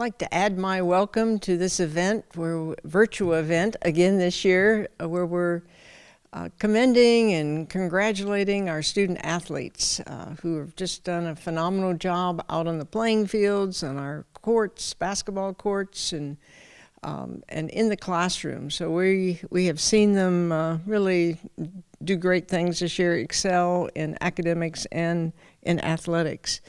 like to add my welcome to this event, virtual event again this year, where we're commending and congratulating our student athletes who have just done a phenomenal job out on the playing fields, on our courts, basketball courts, and in the classroom. So we have seen them really do great things this year, excel in academics and in athletics.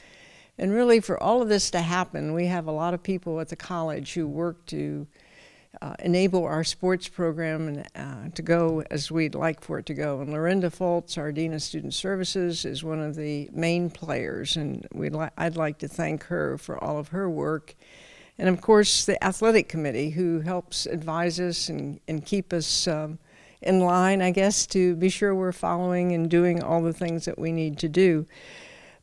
And really, for all of this to happen, we have a lot of people at the college who work to enable our sports program to go as we'd like for it to go. And Lorinda Foltz, our Dean of Student Services, is one of the main players, and I'd like to thank her for all of her work. And of course, the athletic committee, who helps advise us and keep us in line, I guess, to be sure we're following and doing all the things that we need to do.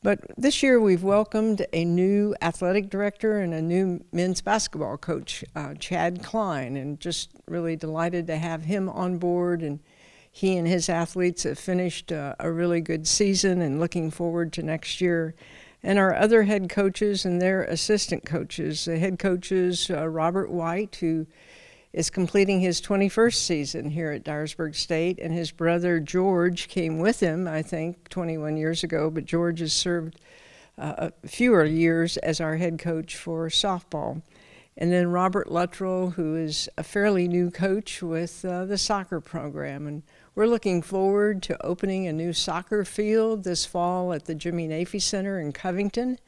But this year we've welcomed a new athletic director and a new men's basketball coach, Chad Klein, and just really delighted to have him on board. And he and his athletes have finished a really good season and looking forward to next year. And our other head coaches and their assistant coaches. The head coach is Robert White, who is completing his 21st season here at Dyersburg State, and his brother George came with him, I think, 21 years ago, but George has served fewer years as our head coach for softball. And then Robert Luttrell, who is a fairly new coach with the soccer program. And we're looking forward to opening a new soccer field this fall at the Jimmy Nafee Center in Covington,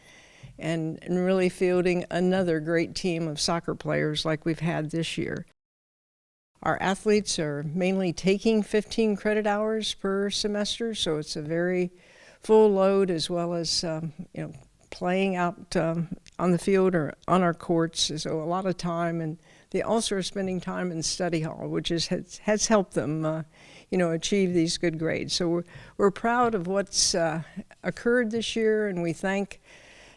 and really fielding another great team of soccer players like we've had this year. Our athletes are mainly taking 15 credit hours per semester, so it's a very full load, as well as playing out on the field or on our courts. So a lot of time, and they also are spending time in study hall, which has helped them achieve these good grades. So we're proud of what's occurred this year, and we thank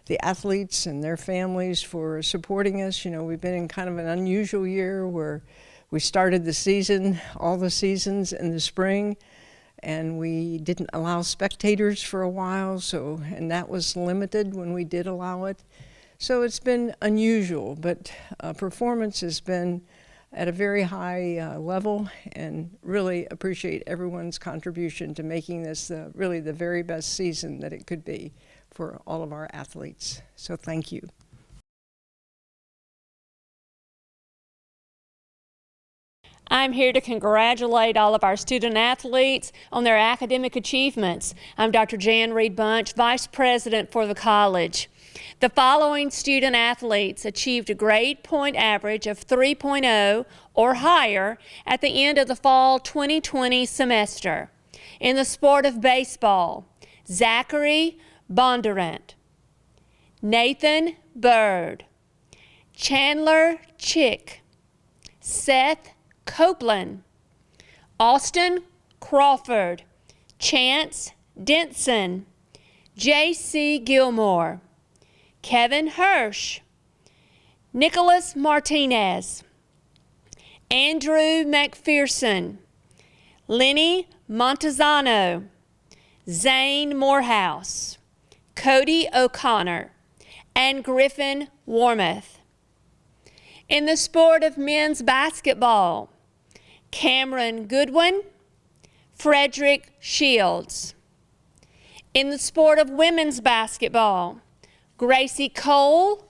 the athletes and their families for supporting us. We've been in kind of an unusual year where we started the season, all the seasons in the spring, and we didn't allow spectators for a while, and that was limited when we did allow it. So it's been unusual, but performance has been at a very high level, and really appreciate everyone's contribution to making this really the very best season that it could be for all of our athletes. So thank you. I'm here to congratulate all of our student athletes on their academic achievements. I'm Dr. Jan Reed Bunch, Vice President for the college. The following student athletes achieved a grade point average of 3.0 or higher at the end of the fall 2020 semester. In the sport of baseball, Zachary Bondurant, Nathan Bird, Chandler Chick, Seth Copeland, Austin Crawford, Chance Denson, J.C. Gilmore, Kevin Hirsch, Nicholas Martinez, Andrew McPherson, Lenny Montezano, Zane Morehouse, Cody O'Connor, and Griffin Warmoth. In the sport of men's basketball, Cameron Goodwin, Frederick Shields. In the sport of women's basketball, Gracie Cole,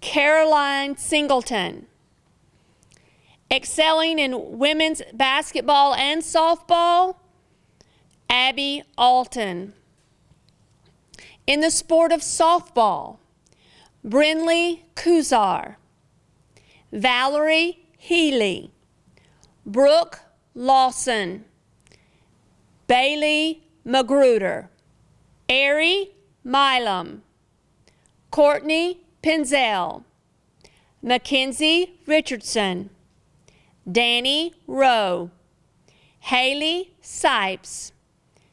Caroline Singleton. Excelling in women's basketball and softball, Abby Alton. In the sport of softball, Brinley Kuzar, Valerie Healy, Brooke Lawson, Bailey Magruder, Ari Milam, Courtney Penzel, Mackenzie Richardson, Danny Rowe, Haley Sipes,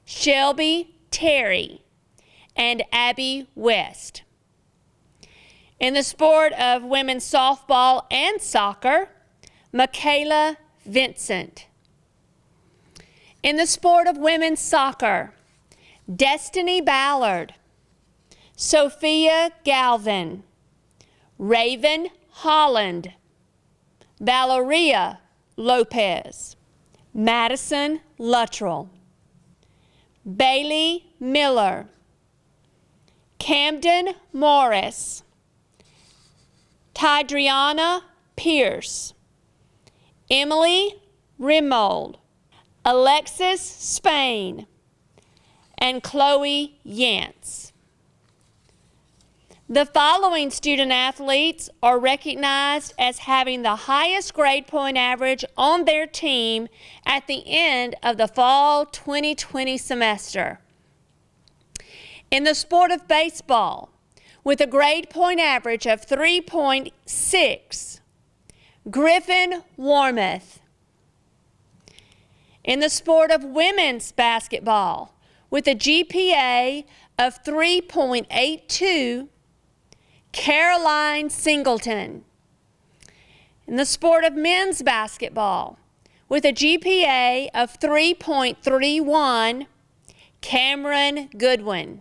Shelby Terry, and Abby West. In the sport of women's softball and soccer, Michaela Vincent. In the sport of women's soccer, Destiny Ballard, Sophia Galvin, Raven Holland, Valeria Lopez, Madison Luttrell, Bailey Miller, Camden Morris, Tidriana Pierce, Emily Rimmold, Alexis Spain, and Chloe Yance. The following student athletes are recognized as having the highest grade point average on their team at the end of the fall 2020 semester. In the sport of baseball, with a grade point average of 3.6, Griffin Warmoth. In the sport of women's basketball, with a GPA of 3.82, Caroline Singleton. In the sport of men's basketball, with a GPA of 3.31, Cameron Goodwin.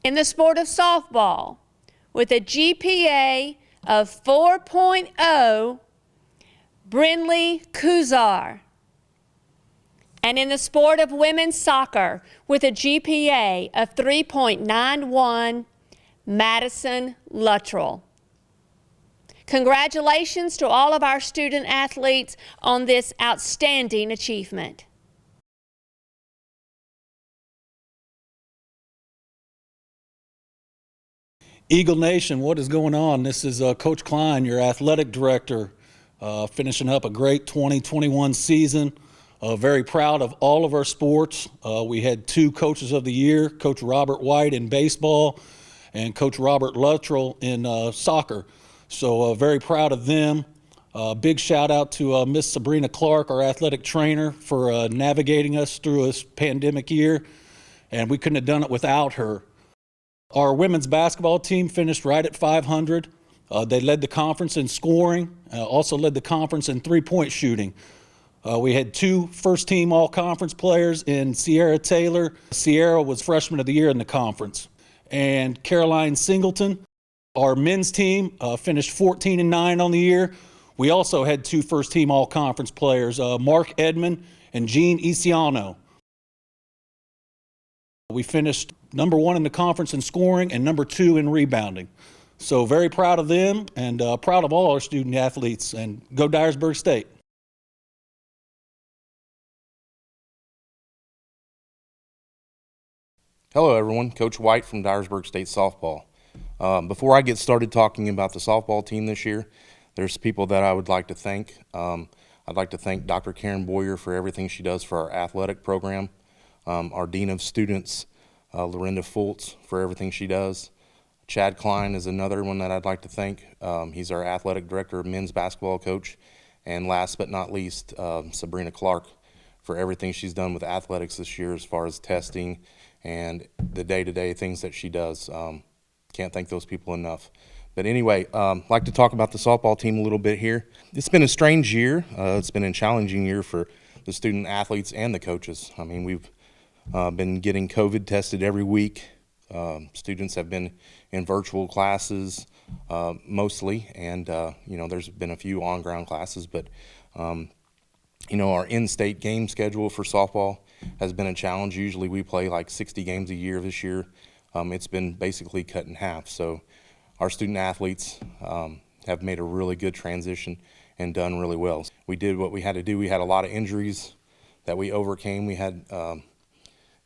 In the sport of softball, with a GPA of 4.0, Brinley Kuzar. And in the sport of women's soccer, with a GPA of 3.91, Madison Luttrell. Congratulations to all of our student athletes on this outstanding achievement. Eagle Nation, what is going on? This is Coach Klein, your athletic director, finishing up a great 2021 season. Very proud of all of our sports. We had 2 coaches of the year, Coach Robert White in baseball and Coach Robert Luttrell in soccer. So very proud of them. Big shout out to Miss Sabrina Clark, our athletic trainer, for navigating us through this pandemic year, and we couldn't have done it without her. Our women's basketball team finished right at 500. They led the conference in scoring, also led the conference in three-point shooting. We had 2 first-team all-conference players in Sierra Taylor. Sierra was freshman of the year in the conference. And Caroline Singleton, our men's team, finished 14-9 on the year. We also had 2 first-team all-conference players, Mark Edmond and Gene Isiano. We finished number 1 in the conference in scoring and number 2 in rebounding. So very proud of them and proud of all our student athletes, and go Dyersburg State. Hello everyone, Coach White from Dyersburg State Softball. Before I get started talking about the softball team this year, there's people that I would like to thank. I'd like to thank Dr. Karen Boyer for everything she does for our athletic program, our Dean of Students, Lorinda Fultz, for everything she does. Chad Klein is another one that I'd like to thank. He's our athletic director, men's basketball coach. And last but not least, Sabrina Clark, for everything she's done with athletics this year as far as testing and the day-to-day things that she does. Can't thank those people enough. But anyway, I'd like to talk about the softball team a little bit here. It's been a strange year. It's been a challenging year for the student athletes and the coaches. I mean, we've been getting COVID tested every week. Students have been in virtual classes mostly, and there's been a few on-ground classes, but our in-state game schedule for softball has been a challenge. Usually we play like 60 games a year. This year it's been basically cut in half. So our student athletes have made a really good transition and done really well. We did what we had to do. We had a lot of injuries that we overcame. We had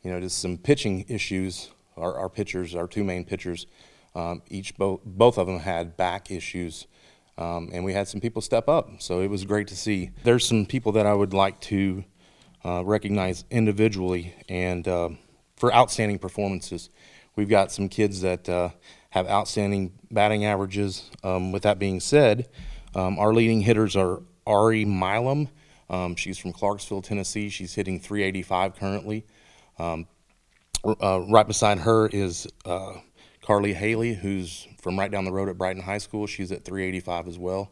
just some pitching issues. Our pitchers, our 2 main pitchers, both of them had back issues, and we had some people step up. So it was great to see. There's some people that I would like to recognize individually and for outstanding performances. We've got some kids that have outstanding batting averages. With that being said, our leading hitters are Ari Milam. She's from Clarksville, Tennessee. She's hitting .385 currently. Right beside her is Carly Haley, who's from right down the road at Brighton High School. She's at .385 as well.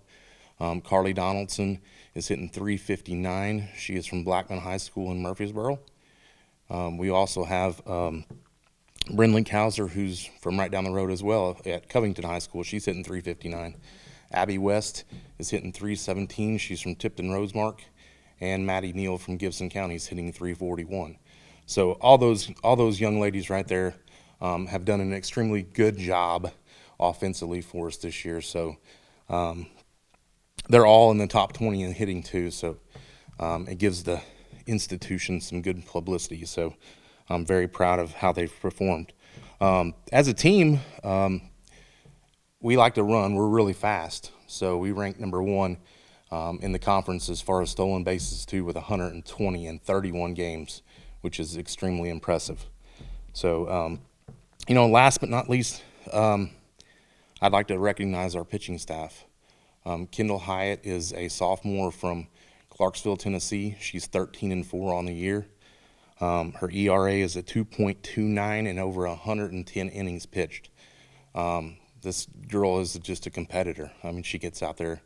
Carly Donaldson is hitting .359. She is from Blackman High School in Murfreesboro. We also have Brindley Kauser, who's from right down the road as well at Covington High School, she's hitting 359. Abby West is hitting 317. She's from Tipton Rosemark. And Maddie Neal from Gibson County is hitting 341. So all those young ladies right there have done an extremely good job offensively for us this year. So they're all in the top 20 in hitting too. So it gives the institution some good publicity. So I'm very proud of how they've performed. As a team, we like to run. We're really fast. So we rank number 1 in the conference as far as stolen bases too, with 120 in 31 games, which is extremely impressive. So, last but not least, I'd like to recognize our pitching staff. Kendall Hyatt is a sophomore from Clarksville, Tennessee. She's 13-4 on the year. Her ERA is at 2.29 and over 110 innings pitched. This girl is just a competitor. I mean, she gets out there,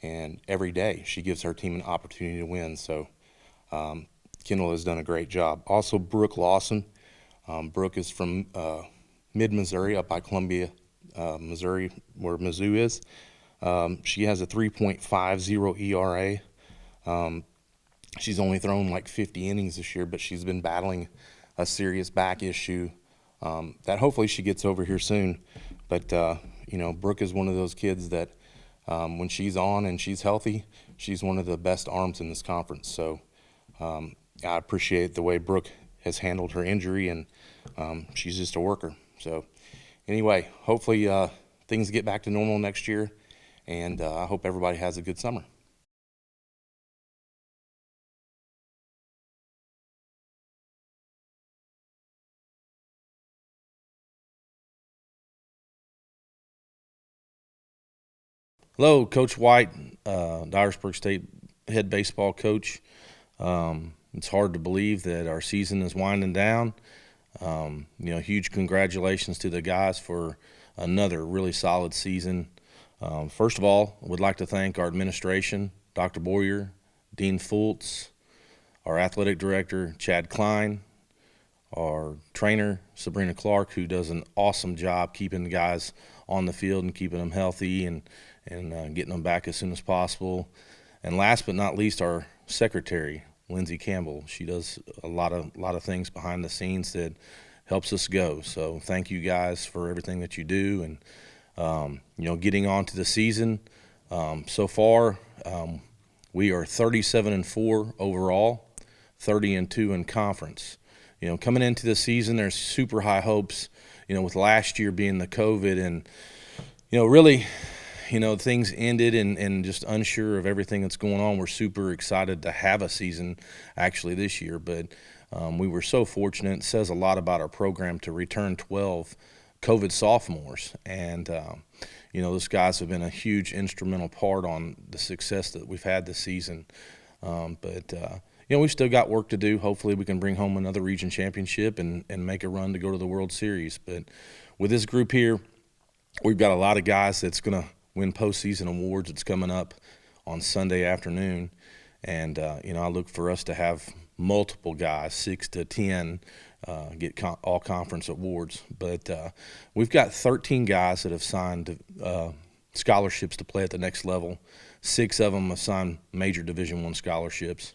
and every day she gives her team an opportunity to win. So Kendall has done a great job. Also, Brooke Lawson. Brooke is from mid-Missouri, up by Columbia, Missouri, where Mizzou is. She has a 3.50 ERA. She's only thrown like 50 innings this year, but she's been battling a serious back issue that hopefully she gets over here soon. But, Brooke is one of those kids that when she's on and she's healthy, she's one of the best arms in this conference. So I appreciate the way Brooke has handled her injury, and she's just a worker. So anyway, hopefully things get back to normal next year, and I hope everybody has a good summer. Hello, Coach White, Dyersburg State head baseball coach. It's hard to believe that our season is winding down. Huge congratulations to the guys for another really solid season. First of all, I would like to thank our administration, Dr. Boyer, Dean Fultz, our athletic director, Chad Klein, our trainer, Sabrina Clark, who does an awesome job keeping the guys on the field and keeping them healthy and getting them back as soon as possible. And last but not least, our secretary, Lindsay Campbell. She does a lot of things behind the scenes that helps us go. So thank you guys for everything that you do. And getting on to the season, so far we are 37-4 overall, 30-2 in conference. Coming into the season, there's super high hopes, with last year being the COVID and, really, things ended and just unsure of everything that's going on. We're super excited to have a season actually this year, but we were so fortunate. It says a lot about our program to return 12 COVID sophomores. And, those guys have been a huge instrumental part on the success that we've had this season. But we've still got work to do. Hopefully we can bring home another region championship and make a run to go to the World Series. But with this group here, we've got a lot of guys that's going to win postseason awards. It's coming up on Sunday afternoon. And, I look for us to have multiple guys, 6 to 10, get all conference awards. But we've got 13 guys that have signed scholarships to play at the next level. 6 of them have signed major Division I scholarships.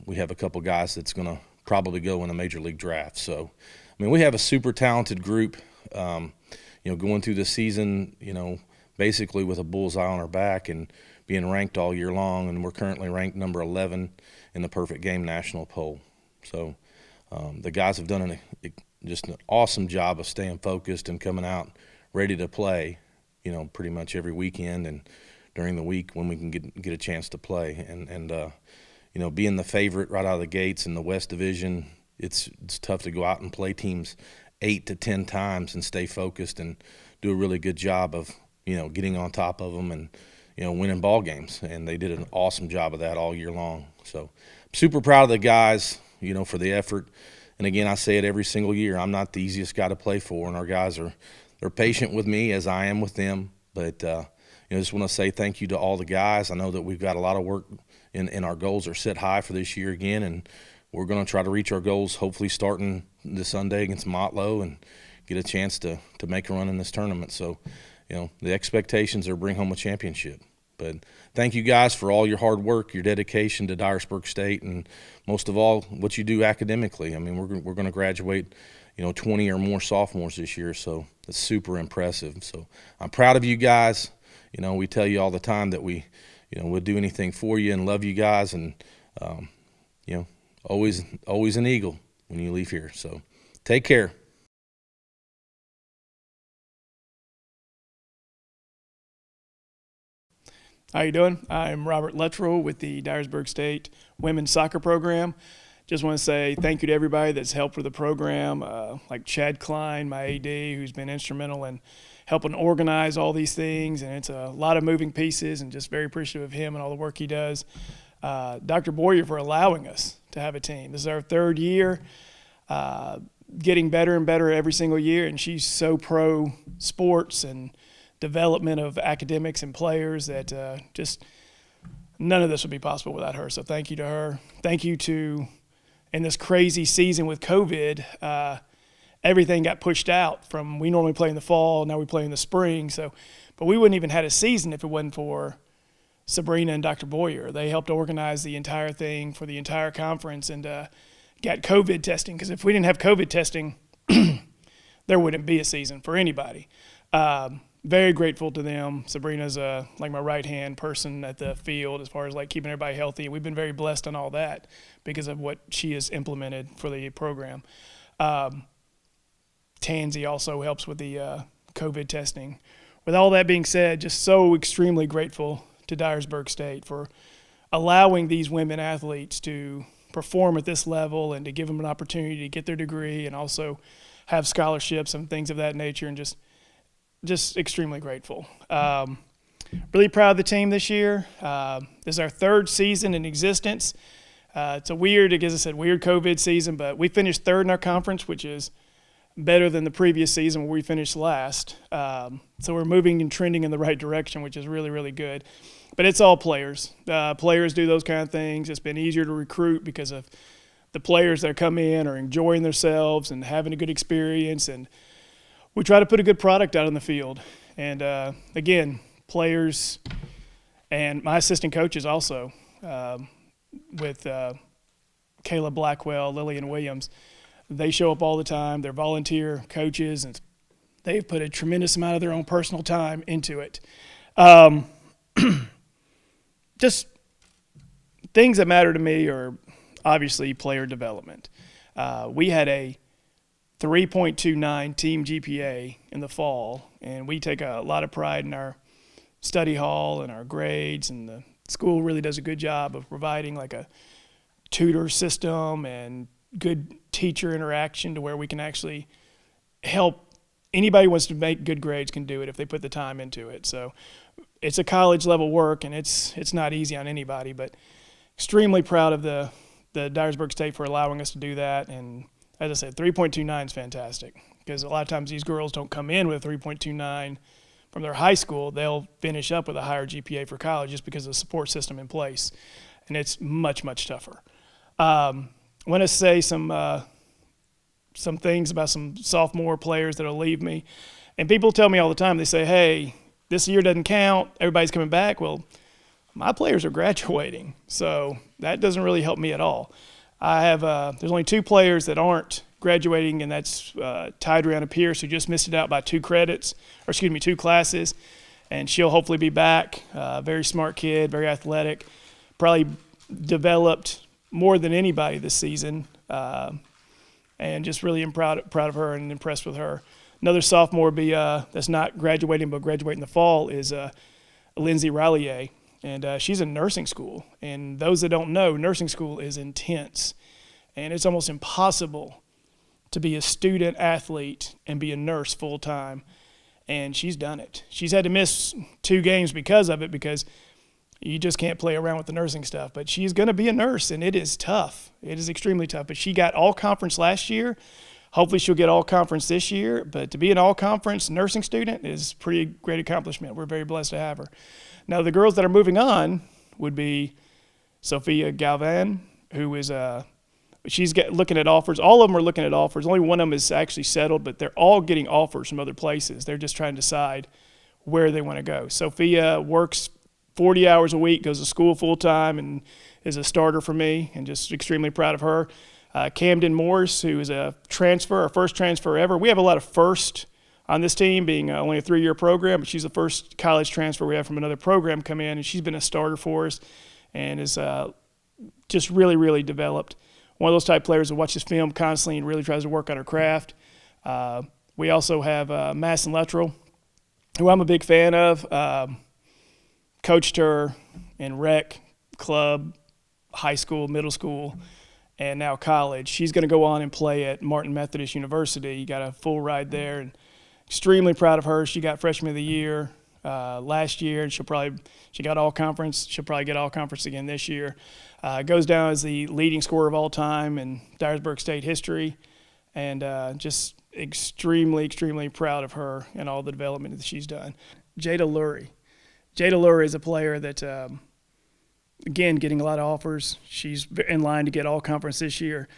We have a couple guys that's going to probably go in a major league draft. So, we have a super talented group, going through the season, basically with a bullseye on our back and being ranked all year long. And we're currently ranked number 11 in the Perfect Game National Poll. So the guys have done just an awesome job of staying focused and coming out ready to play, pretty much every weekend and during the week when we can get a chance to play. And being the favorite right out of the gates in the West Division, it's tough to go out and play teams 8 to 10 times and stay focused and do a really good job of, getting on top of them and, winning ball games. And they did an awesome job of that all year long. So super proud of the guys, for the effort. And again, I say it every single year, I'm not the easiest guy to play for, and our guys they're patient with me as I am with them. But, I just want to say thank you to all the guys. I know that we've got a lot of work and our goals are set high for this year again, and we're going to try to reach our goals hopefully starting this Sunday against Motlow and get a chance to make a run in this tournament. So, the expectations are bring home a championship. But thank you guys for all your hard work, your dedication to Dyersburg State, and most of all, what you do academically. I mean, we're going to graduate, 20 or more sophomores this year, so it's super impressive. So I'm proud of you guys. We tell you all the time that we'll do anything for you and love you guys, and always an Eagle when you leave here. So take care. How you doing? I'm Robert Luttrell with the Dyersburg State Women's Soccer Program. Just want to say thank you to everybody that's helped with the program, like Chad Klein, my AD, who's been instrumental in helping organize all these things, and it's a lot of moving pieces, and just very appreciative of him and all the work he does. Dr. Boyer for allowing us to have a team. This is our third year, getting better and better every single year, and she's so pro sports and development of academics and players that just none of this would be possible without her. So thank you to her. Thank you to, in this crazy season with COVID, everything got pushed out from, we normally play in the fall, now we play in the spring. So, but we wouldn't even had a season if it wasn't for Sabrina and Dr. Boyer. They helped organize the entire thing for the entire conference and got COVID testing, because if we didn't have COVID testing, there wouldn't be a season for anybody. Very grateful to them. Sabrina's like my right-hand person at the field as far as like keeping everybody healthy. We've been very blessed on all that because of what she has implemented for the program. Tansy also helps with the COVID testing. With all that being said, just so extremely grateful to Dyersburg State for allowing these women athletes to perform at this level and to give them an opportunity to get their degree and also have scholarships and things of that nature, and just extremely grateful. Really proud of the team this year. This is our third season in existence. It's a weird, as I said, weird COVID season, but we finished third in our conference, which is better than the previous season where we finished last. So we're moving and trending in the right direction, which is really, really good. But it's all players. Players do those kind of things. It's been easier to recruit because of the players that come in are enjoying themselves and having a good experience, and we try to put a good product out on the field. And again, players and my assistant coaches also, with Kayla Blackwell, Lillian Williams, they show up all the time. They're volunteer coaches, and they've put a tremendous amount of their own personal time into it. Just things that matter to me are obviously player development. We had a 3.29 team GPA in the fall, and we take a lot of pride in our study hall and our grades, and the school really does a good job of providing like a tutor system and good teacher interaction to where we can actually help anybody who wants to make good grades can do it if they put the time into it. So it's a college level work, and it's not easy on anybody, but extremely proud of the Dyersburg State for allowing us to do that. And as I said, 3.29 is fantastic, because a lot of times these girls don't come in with 3.29 from their high school. They'll finish up with a higher GPA for college just because of the support system in place, and it's much, much tougher. I want to say some things about some sophomore players that will leave me. And people tell me all the time, they say, hey, this year doesn't count, everybody's coming back. Well, my players are graduating, so that doesn't really help me at all. I have there's only two players that aren't graduating, and that's Tidriana Pierce, who just missed it out by 2 classes, and she'll hopefully be back. Very smart kid, very athletic, probably developed more than anybody this season, and just really proud of her and impressed with her. Another sophomore that's not graduating but graduating in the fall is Lindsay Rallier. And she's in nursing school. And those that don't know, nursing school is intense. And it's almost impossible to be a student athlete and be a nurse full time. And she's done it. She's had to miss 2 games because of it, because you just can't play around with the nursing stuff. But she's going to be a nurse, and it is tough. It is extremely tough. But she got all conference last year. Hopefully she'll get all conference this year. But to be an all conference nursing student is a pretty great accomplishment. We're very blessed to have her. Now, the girls that are moving on would be Sophia Galvan, who is looking at offers. All of them are looking at offers. Only one of them is actually settled, but they're all getting offers from other places. They're just trying to decide where they want to go. Sophia works 40 hours a week, goes to school full time, and is a starter for me, and just extremely proud of her. Camden Morse, who is a transfer, our first transfer ever. We have a lot of first on this team, being only a 3-year program, but she's the first college transfer we have from another program come in, and she's been a starter for us and is just really, really developed. One of those type players that watches film constantly and really tries to work on her craft. We also have Madison Luttrell, who I'm a big fan of. Coached her in rec, club, high school, middle school, and now college. She's going to go on and play at Martin Methodist University. Got a full ride there, and extremely proud of her. She got freshman of the year last year, and she got all conference. She'll probably get all conference again this year. Goes down as the leading scorer of all time in Dyersburg State history, and just extremely, extremely proud of her and all the development that she's done. Jada Lurie. Jada Lurie is a player that, again, getting a lot of offers. She's in line to get all conference this year.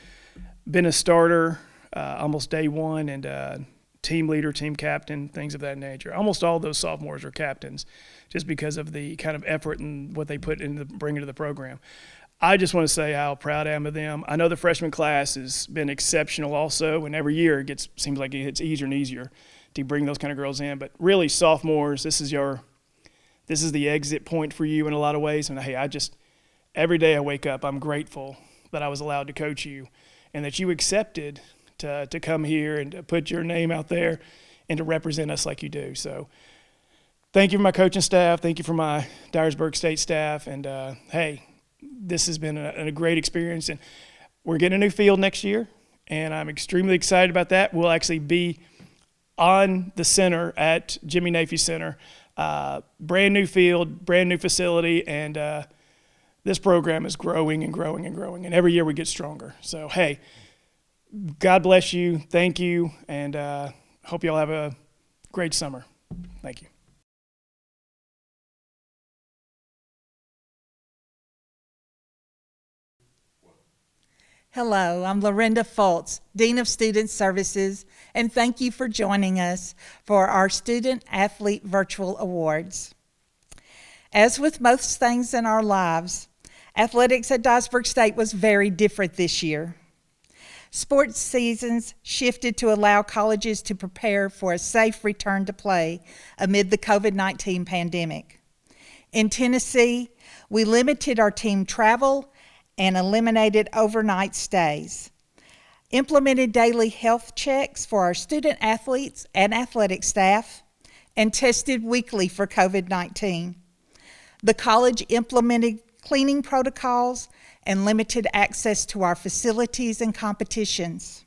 Been a starter almost day one, and team leader, team captain, things of that nature. Almost all those sophomores are captains just because of the kind of effort and what they put into bringing to the program. I just want to say how proud I am of them. I know the freshman class has been exceptional also, and every year seems like it gets easier and easier to bring those kind of girls in. But really, sophomores, this is the exit point for you in a lot of ways. And hey, every day I wake up, I'm grateful that I was allowed to coach you and that you accepted to come here and to put your name out there and to represent us like you do. So thank you for my coaching staff. Thank you for my Dyersburg State staff. And hey, this has been a great experience. And we're getting a new field next year, and I'm extremely excited about that. We'll actually be on the center at Jimmy Nafee Center. Brand new field, brand new facility, and this program is growing and growing and growing. And every year we get stronger. So, hey, God bless you. Thank you. And hope you all have a great summer. Thank you. Hello, I'm Lorinda Fultz, Dean of Student Services, and thank you for joining us for our Student Athlete Virtual Awards. As with most things in our lives, athletics at Dyersburg State was very different this year. Sports seasons shifted to allow colleges to prepare for a safe return to play amid the COVID-19 pandemic. In Tennessee, we limited our team travel and eliminated overnight stays, implemented daily health checks for our student athletes and athletic staff, and tested weekly for COVID-19. The college implemented cleaning protocols and limited access to our facilities and competitions.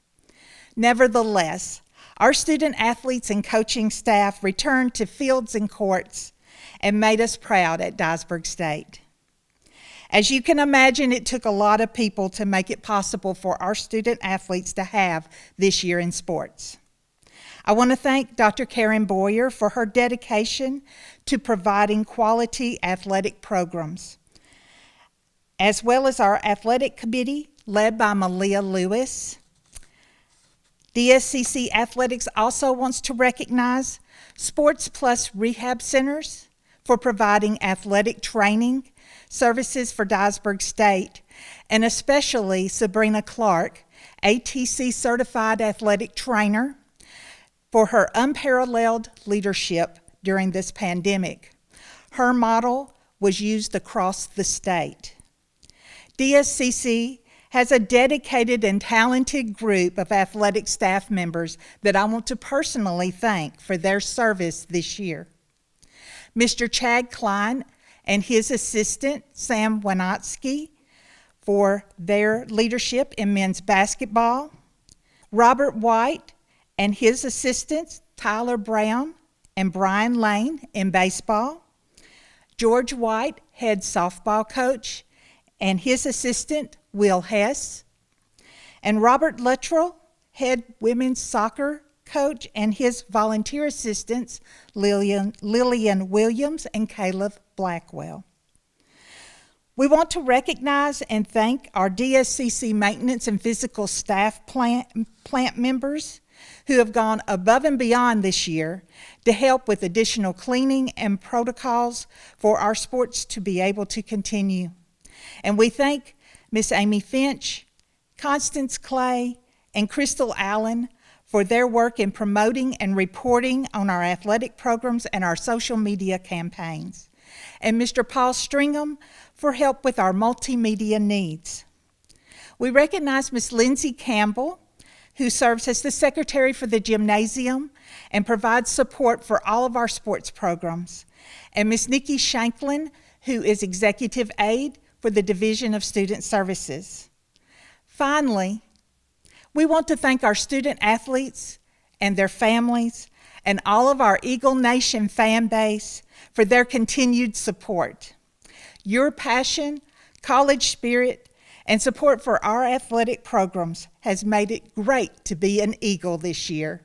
Nevertheless, our student athletes and coaching staff returned to fields and courts and made us proud at Dyersburg State. As you can imagine, it took a lot of people to make it possible for our student athletes to have this year in sports. I want to thank Dr. Karen Boyer for her dedication to providing quality athletic programs, as well as our athletic committee led by Malia Lewis. DSCC Athletics also wants to recognize Sports Plus Rehab Centers for providing athletic training services for Dyersburg State, and especially Sabrina Clark, ATC Certified Athletic Trainer, for her unparalleled leadership during this pandemic. Her model was used across the state. DSCC has a dedicated and talented group of athletic staff members that I want to personally thank for their service this year. Mr. Chad Klein and his assistant, Sam Wanatsky, for their leadership in men's basketball. Robert White and his assistants, Tyler Brown and Brian Lane, in baseball. George White, head softball coach, and his assistant, Will Hess. And Robert Luttrell, head women's soccer coach, and his volunteer assistants, Lillian Williams and Caleb Blackwell. We want to recognize and thank our DSCC maintenance and physical staff plant members who have gone above and beyond this year to help with additional cleaning and protocols for our sports to be able to continue. And we thank Miss Amy Finch, Constance Clay, and Crystal Allen for their work in promoting and reporting on our athletic programs and our social media campaigns, and Mr. Paul Stringham for help with our multimedia needs. We recognize Miss Lindsay Campbell, who serves as the secretary for the gymnasium and provides support for all of our sports programs, and Miss Nikki Shanklin, who is executive aide for the Division of Student Services. Finally, we want to thank our student athletes and their families and all of our Eagle Nation fan base for their continued support. Your passion, college spirit, and support for our athletic programs has made it great to be an Eagle this year.